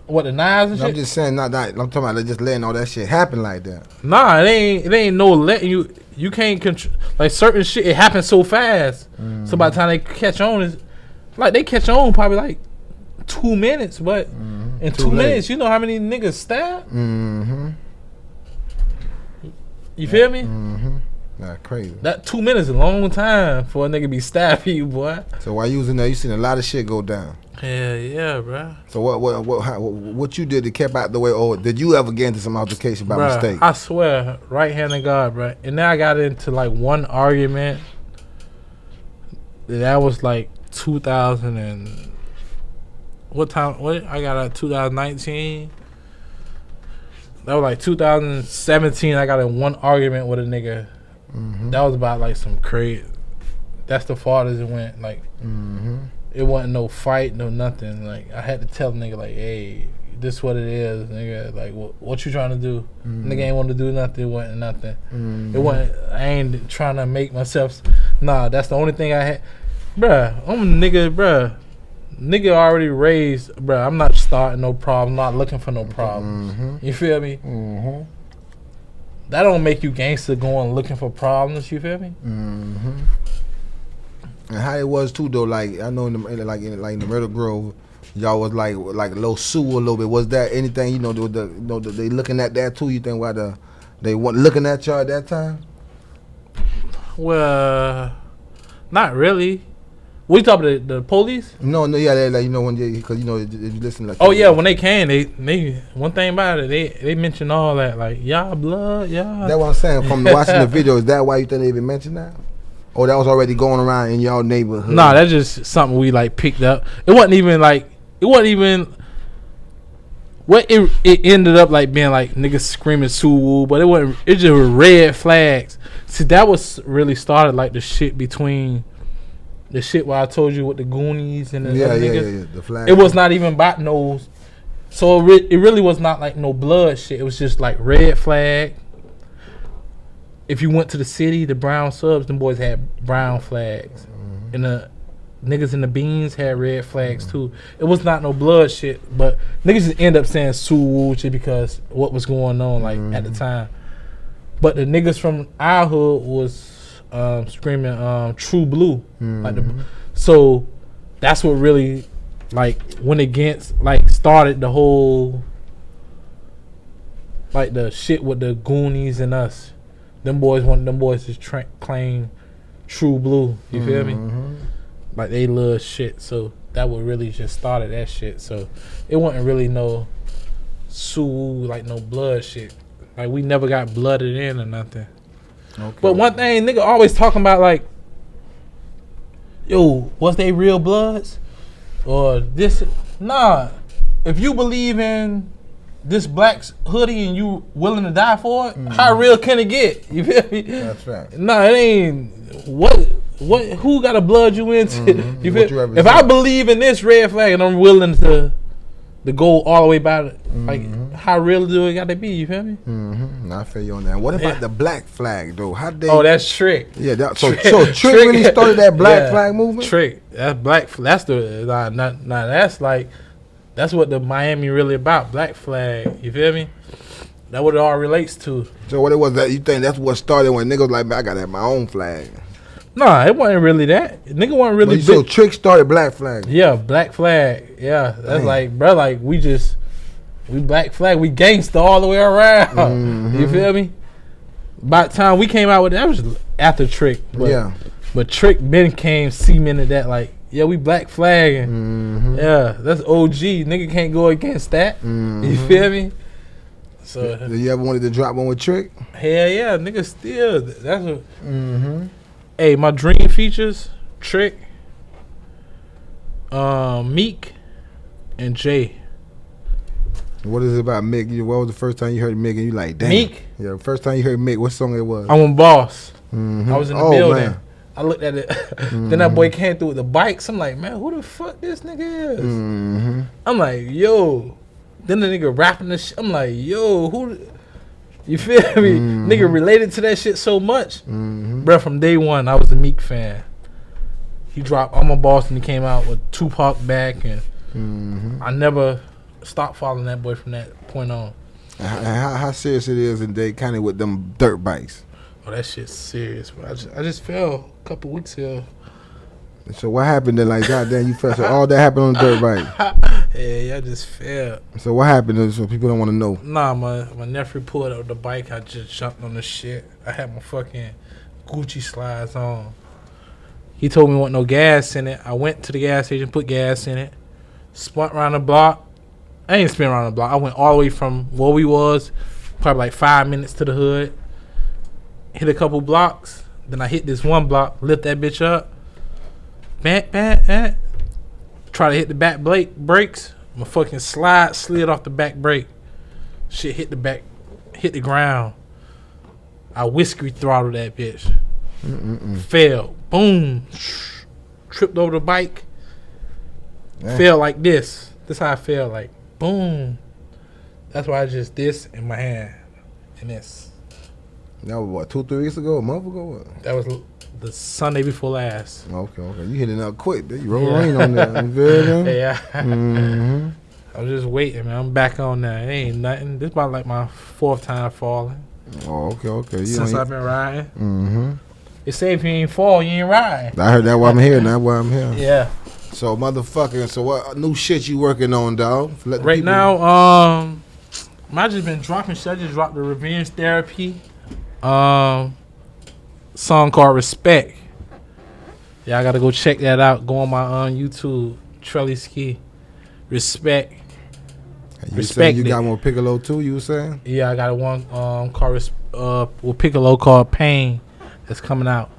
What, the knives and shit? I'm just saying, I'm talking about just letting all that shit happen like that. Nah, it ain't no letting you can't control. Like certain shit, it happens so fast. So by the time they catch on, they catch on probably like 2 minutes, but in 2 minutes, you know how many niggas stab? You feel me? Nah, crazy. That 2 minutes is a long time for a nigga be stabbing you, boy. So while you was in there, you seen a lot of shit go down. Hell yeah, bro. So what you did to keep out the way, or did you ever get into some altercation by mistake? I swear, right hand of God, bro. And then I got into like one argument. That was like 2000 and what time? What I got out 2019. That was like 2017. I got in one argument with a nigga. That was about like some crazy. That's the farthest it went. Like it wasn't no fight, no nothing. Like I had to tell the nigga like, hey, this what it is, nigga. Like what you trying to do? Nigga ain't want to do nothing. It wasn't nothing. It wasn't. I ain't trying to make myself. Nah, that's the only thing I had. Bruh, I'm a nigga, bruh. Nigga already raised, bruh. I'm not starting no problem. Not looking for no problems. You feel me? That don't make you gangster going looking for problems. You feel me? And how it was too though, like I know in the Myrtle Grove, y'all was like a little sue a little bit. Was that anything they looking at that too? You think why they weren't looking at y'all at that time? Well, not really. What you talking about, the police? No, yeah, they like when because if you listen like. Oh yeah, when they came, they one thing about it, they mentioned all that like y'all blood, y'all. That's what I'm saying. From watching the video, is that why you think they even mentioned that? Or that was already going around in y'all neighborhood? Nah, that's just something we like picked up. It wasn't even. What it ended up like being like niggas screaming Suwu, but it wasn't. It just was red flags. See, that was really started like the shit between. The shit where I told you with the Goonies and the niggas. The flag. It was not even about no. So it really was not like no blood shit. It was just like red flag. If you went to the city, the brown subs, them boys had brown flags. And the niggas in the beans had red flags too. It was not no blood shit, but niggas just end up saying Suwu just because what was going on like at the time. But the niggas from our hood was screaming True Blue. So that's what really like went against, like started the whole like the shit with the Goonies and Us. Them boys want them boys to claim True Blue. You feel me? Like they love shit. So that would really just started that shit. So it wasn't really no like no blood shit. Like we never got blooded in or nothing. Okay. But one thing, nigga always talking about like, yo, was they real bloods? Or this? Nah. If you believe in this black hoodie and you willing to die for it, how real can it get? You feel me? That's right. Nah, it ain't. What? Who got to blood you into? You feel? If I believe in this red flag and I'm willing to go all the way about it, like how real do it got to be? You feel me? I feel you on that. What about the black flag though? How they? Oh, that's Trick. Yeah. So Trick really started that black flag movement. Trick. That's black. That's the. That's like. That's what the Miami really about. Black flag. You feel me? That's what it all relates to. So what it was that you think that's what started when niggas like, I gotta have my own flag. Nah, it wasn't really that. Nigga wasn't really big. So Trick started black flag. Yeah, black flag. Yeah. That's like, bro, like we black flag. We gangster all the way around. You feel me? By the time we came out with that was after Trick. But, But Trick came cemented that like, yeah, we black flagging. Yeah, that's OG. Nigga can't go against that. You feel me? So did you ever wanted to drop one with Trick? Hell yeah, nigga still. That's what. Hey, my dream features: Trick, Meek, and Jay. What is it about Meek? What was the first time you heard Meek and you like, damn? Meek? Yeah, first time you heard Meek, what song it was? I'm a boss. I was in the building. Man. I looked at it. Then that boy came through with the bikes. I'm like, man, who the fuck this nigga is? I'm like, yo. Then the nigga rapping this shit. I'm like, yo, who? You feel me? Nigga related to that shit so much. Bruh, from day one, I was a Meek fan. He dropped I'm a Boss and he came out with Tupac back. And I never stopped following that boy from that point on. How serious it is in Dade County with them dirt bikes? Oh, that shit's serious, bro. I just fell a couple weeks ago. So what happened then? Like, goddamn, you fell. So all that happened on the dirt bike? Yeah, I just fell. So what happened? So people don't want to know. Nah, my nephew pulled up the bike. I just jumped on the shit. I had my fucking Gucci slides on. He told me want no gas in it. I went to the gas station, put gas in it, spun around the block. I ain't spin around the block. I went all the way from where we was, probably like 5 minutes to the hood. Hit a couple blocks, then I hit this one block, lift that bitch up, bang, try to hit the back brakes. My fucking slide slid off the back brake. Shit hit the ground. I whiskey throttled that bitch. Fell, boom, tripped over the bike. Fell like this. This how I fell, like boom. That's why I just this in my hand and this. That was what, 2-3 weeks ago, a month ago? What? That was the Sunday before last. Okay. You hitting up quick. You roll rain on that. You feel me? Yeah. I was just waiting, man. I'm back on that. It ain't nothing. This about like my 4th time falling. Oh, okay. Since I've been riding. They say if you ain't fall, you ain't riding. I heard that why I'm here. That's why I'm here. Yeah. So motherfucker. So what new shit you working on, dog? Right now, I just been dropping shit. I just dropped the Revenge Therapy. Song called Respect. Yeah, I gotta go check that out. Go on my YouTube, Trelly Ski. Respect. You saying you got one with Piccolo too? You were saying? Yeah, I got one called with Piccolo called Pain that's coming out.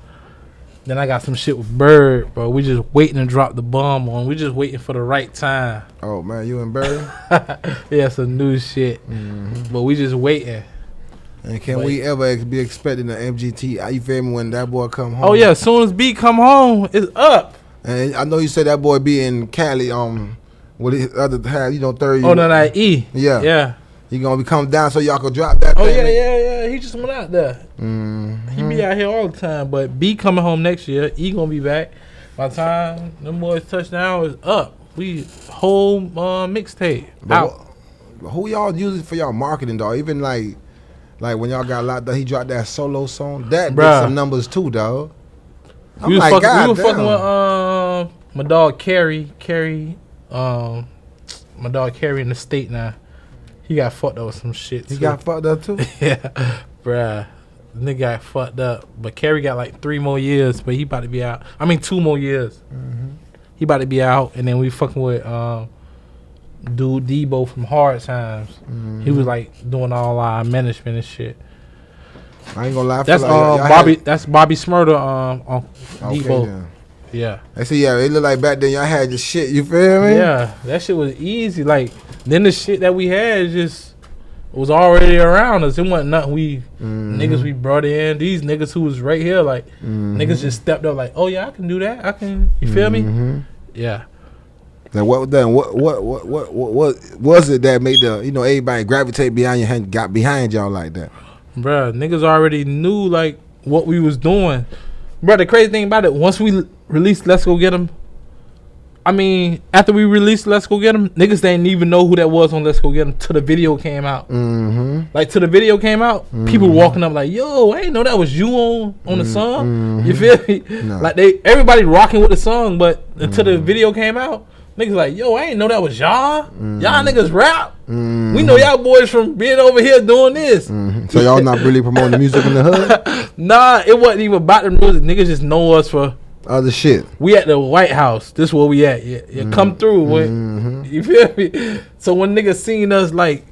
Then I got some shit with Bird, bro. We just waiting to drop the bomb on. We just waiting for the right time. Oh man, you and Bird? Yeah, some new shit. But we just waiting. And can we ever be expecting an M.G.T? You feel me when that boy come home? Oh yeah, as soon as B come home, it's up. And I know you said that boy be in Cali with his other half, third. Oh no, that E. Yeah. He gonna be coming down so y'all can drop that. Oh yeah. He just went out there. He be out here all the time. But B coming home next year. E gonna be back. By the time them boys touchdown is up, we whole mixtape out. Who y'all using for y'all marketing, dog? Even like when y'all got locked up, he dropped that solo song. That did some numbers too, dog. We were fucking with my dog Carrie. My dog Carrie in the state now. He got fucked up with some shit. He got fucked up too. Yeah, bruh. Nigga got fucked up. But Kerry got like 3 more years, but he about to be out. I mean 2 more years. He about to be out, and then we fucking with dude Debo from Hard Times. He was like doing all our management and shit. I ain't gonna lie. That's like Bobby. That's Bobby Smurder on Debo. Then. Yeah. I see. Yeah, it looked like back then y'all had the shit. You feel me? Yeah, that shit was easy. Like then the shit that we had just was already around us. It wasn't nothing we niggas we brought in. These niggas who was right here, like niggas just stepped up. Like, oh yeah, I can do that. I can. You feel me? Yeah. Then what was it that made the everybody gravitate behind your hand, got behind y'all like that? Bruh, niggas already knew like what we was doing. Bruh, the crazy thing about it, once we released Let's Go Get 'Em, I mean, after we released Let's Go Get 'Em, niggas didn't even know who that was on Let's Go Get 'Em till the video came out. Like till the video came out, people walking up like, yo, I ain't know that was you on the song. You feel me? No. Like everybody rocking with the song, but until the video came out, niggas like, yo, I ain't know that was y'all. Y'all niggas rap. We know y'all boys from being over here doing this. So y'all not really promoting the music in the hood? Nah, it wasn't even about the music. Niggas just know us for other shit. We at the White House. This where we at. Yeah, come through. You feel me? So when niggas seen us like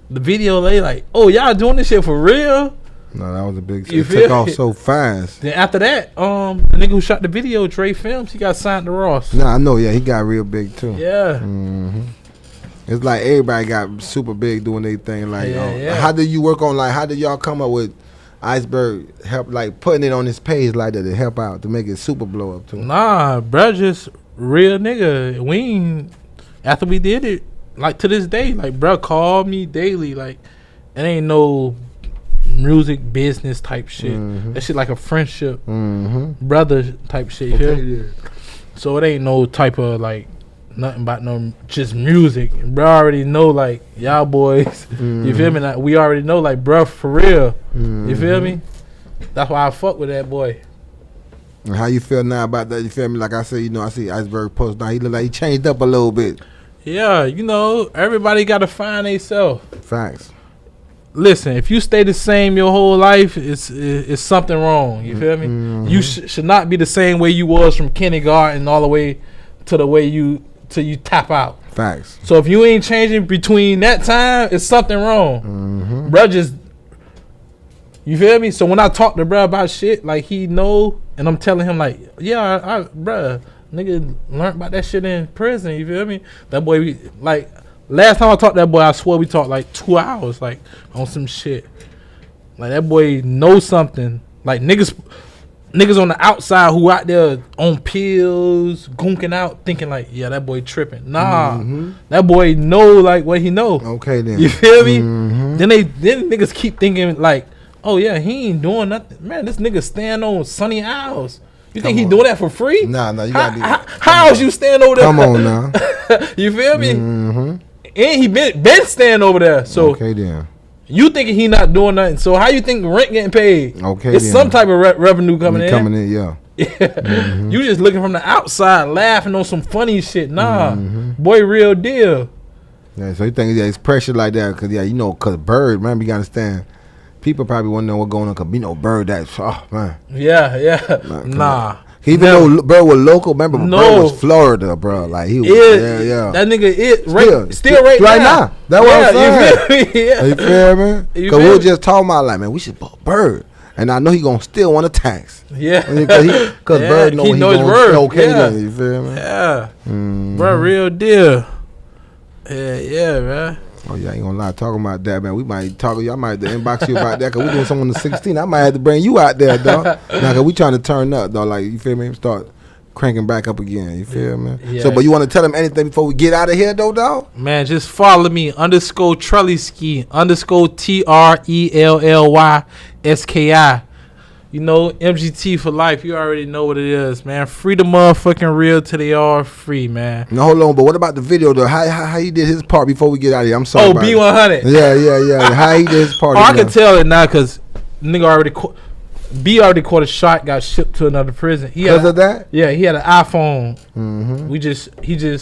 the video, they like, oh, y'all doing this shit for real? No, that was a big shit. It took off so fast. Then after that, the nigga who shot the video, Dre Films, he got signed to Ross. Nah, I know. Yeah, he got real big too. Yeah. It's like everybody got super big doing their thing. Like, how did you work on? Like, how did y'all come up with Iceberg help, like putting it on his page like that to help out to make it super blow up too? Nah, bruh, just real nigga. We ain't, after we did it, like to this day, like bruh called me daily. Like it ain't no music business type shit. That shit like a friendship, brother type shit. So it ain't no type of like nothing about no just music. Bro already know like y'all boys. You feel me? Like, we already know like bro for real. You feel me? That's why I fuck with that boy. And how you feel now about that? You feel me? Like I said, I see Iceberg post now. He look like he changed up a little bit. Yeah, everybody gotta find theyself. Facts. Listen, if you stay the same your whole life, it's something wrong. You feel me? You should not be the same way you was from kindergarten all the way to the way till you tap out. Facts. So if you ain't changing between that time, it's something wrong. Bruh just, you feel me? So when I talk to bruh about shit, like he know, and I'm telling him like, yeah, bruh, nigga learned about that shit in prison. You feel me? That boy, like, last time I talked to that boy, I swear we talked like 2 hours, like on some shit. Like that boy knows something. Like niggas on the outside who out there on pills, gunking out, thinking like, yeah, that boy tripping. Nah, that boy know like what he know. Okay then. You feel me? Then niggas keep thinking like, oh yeah, he ain't doing nothing. Man, this nigga stand on Sunny Isles. You think he doing that for free? Nah, you gotta be. How else you stand over there? Come on now. You feel me? And he been staying over there. So okay then. You thinking he not doing nothing? So how you think rent getting paid? Okay, it's then. some type of revenue coming in. Coming in, yeah. You just looking from the outside, laughing on some funny shit. Nah, boy, real deal. Yeah, so you think it's pressure like that? Cause cause Bird, man, you gotta understand. People probably want to know what's going on. Cause Bird, that's man. Yeah. Nah. Even though Bird was local, remember Bird was Florida, bro. Like he was, that nigga still right now. That's what I'm saying. You feel me? You feel me? Because we were just talking about like, man, we should put Bird, and I know he gonna still want to tax. Yeah, because Bird know he knows his word. Okay, then, you feel me? Yeah, bro, real deal. Yeah, man. Oh yeah, I ain't gonna lie. Talking about that, man. We might talk. I might have to inbox you about that because we doing something on the 16th. I might have to bring you out there, dog. Now, cause we trying to turn up, dog. Like you feel me? Start cranking back up again. You feel me? Yeah. So, but you want to tell them anything before we get out of here, though, dog? Man, just follow me _Trelly Ski _TRELLYSKI. M.G.T for life. You already know what it is, man. Free the motherfucking real till they are free, man. No, hold on. But what about the video, though? How he did his part before we get out of here? I'm sorry. Oh, B100. Yeah. How he did his part? I can tell it now because nigga already caught a shot, got shipped to another prison. Because of that? Yeah, he had an iPhone. He just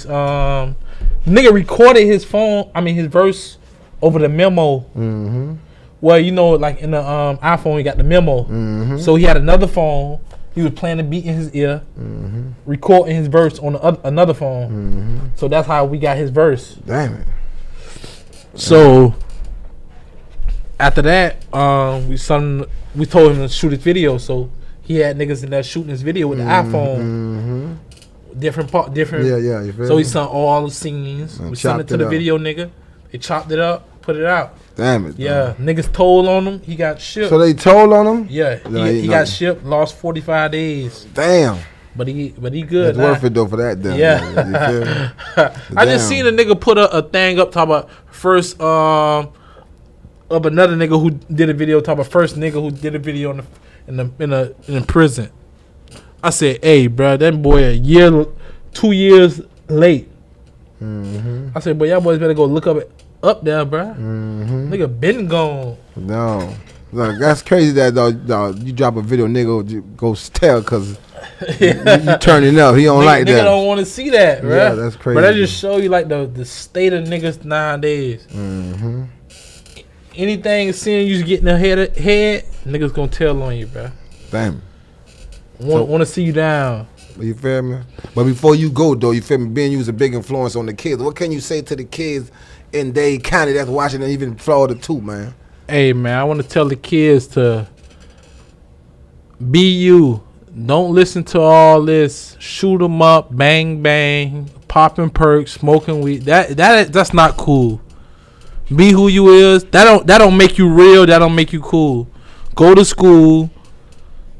nigga recorded his verse over the memo. Mm-hmm. Well, you know, like in the iPhone, you got the memo. Mm-hmm. So he had another phone. He was playing the beat in his ear, recording his verse on another phone. Mm-hmm. So that's how we got his verse. Damn it. So after that, we told him to shoot his video. So he had niggas in there shooting his video with the iPhone. Mm-hmm. Different. Yeah, you feel So me? he sent all the scenes. And We sent it to chopped the it video nigga. They chopped it up, put it out. Damn it. Yeah, Dog. niggas told on him. He got shipped. So they told on him? Yeah, he got shipped. Lost 45 days. Damn. But he good. It's worth it though for that. Damn. Yeah. You feel me? I just seen a nigga put a thing up talking about first of another nigga who did a video talking about first nigga who did a video in prison. I said, hey, bro, that boy 2 years late. Mm-hmm. I said, but y'all boys better go look up there, bro. Mm-hmm. Nigga been gone. No. Look, that's crazy that dog, you drop a video, nigga go tell because you turning up. He don't like that. Nigga don't want to see that, bro. Yeah, that's crazy. But that just show you like the state of niggas nowadays. Mm-hmm. Anything seeing you getting a head, niggas gonna tell on you, bro. Damn. Want to see you down. You feel me? But before you go though, you feel me? Being you was a big influence on the kids. What can you say to the kids in Dade County that's watching and even Florida too, man? Hey man, I want to tell the kids to be you. Don't listen to all this shoot 'em up, bang bang, popping perks, smoking weed. That's not cool. Be who you is. That don't make you real. That don't make you cool. Go to school,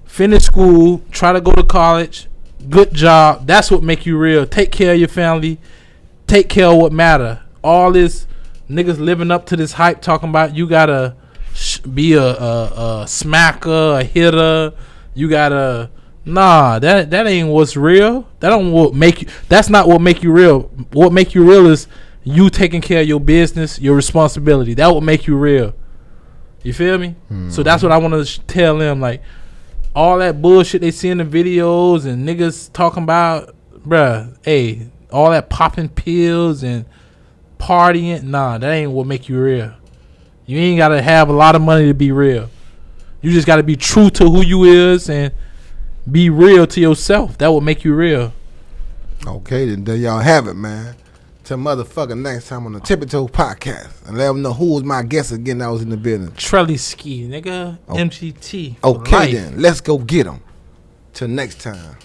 finish school, try to go to college. Good job. That's what make you real. Take care of your family. Take care of what matter. All this niggas living up to this hype talking about you gotta be a smacker, a hitter. You gotta that ain't what's real. That's not what make you real. What make you real is you taking care of your business, your responsibility. That would make you real. You feel me? So that's what I want to tell them. Like all that bullshit they see in the videos and niggas talking about, bruh. Hey, all that popping pills and partying. That ain't what make you real. You ain't gotta have a lot of money to be real. You just gotta be true to who you is and be real to yourself. That would make you real. Okay, then there y'all have it, man. Till motherfucker next time on the Tippie podcast. And let them know who was my guest again that was in the building. Trelly Ski, nigga. Oh. M.G.T. Okay life. then, let's go get them. Till next time.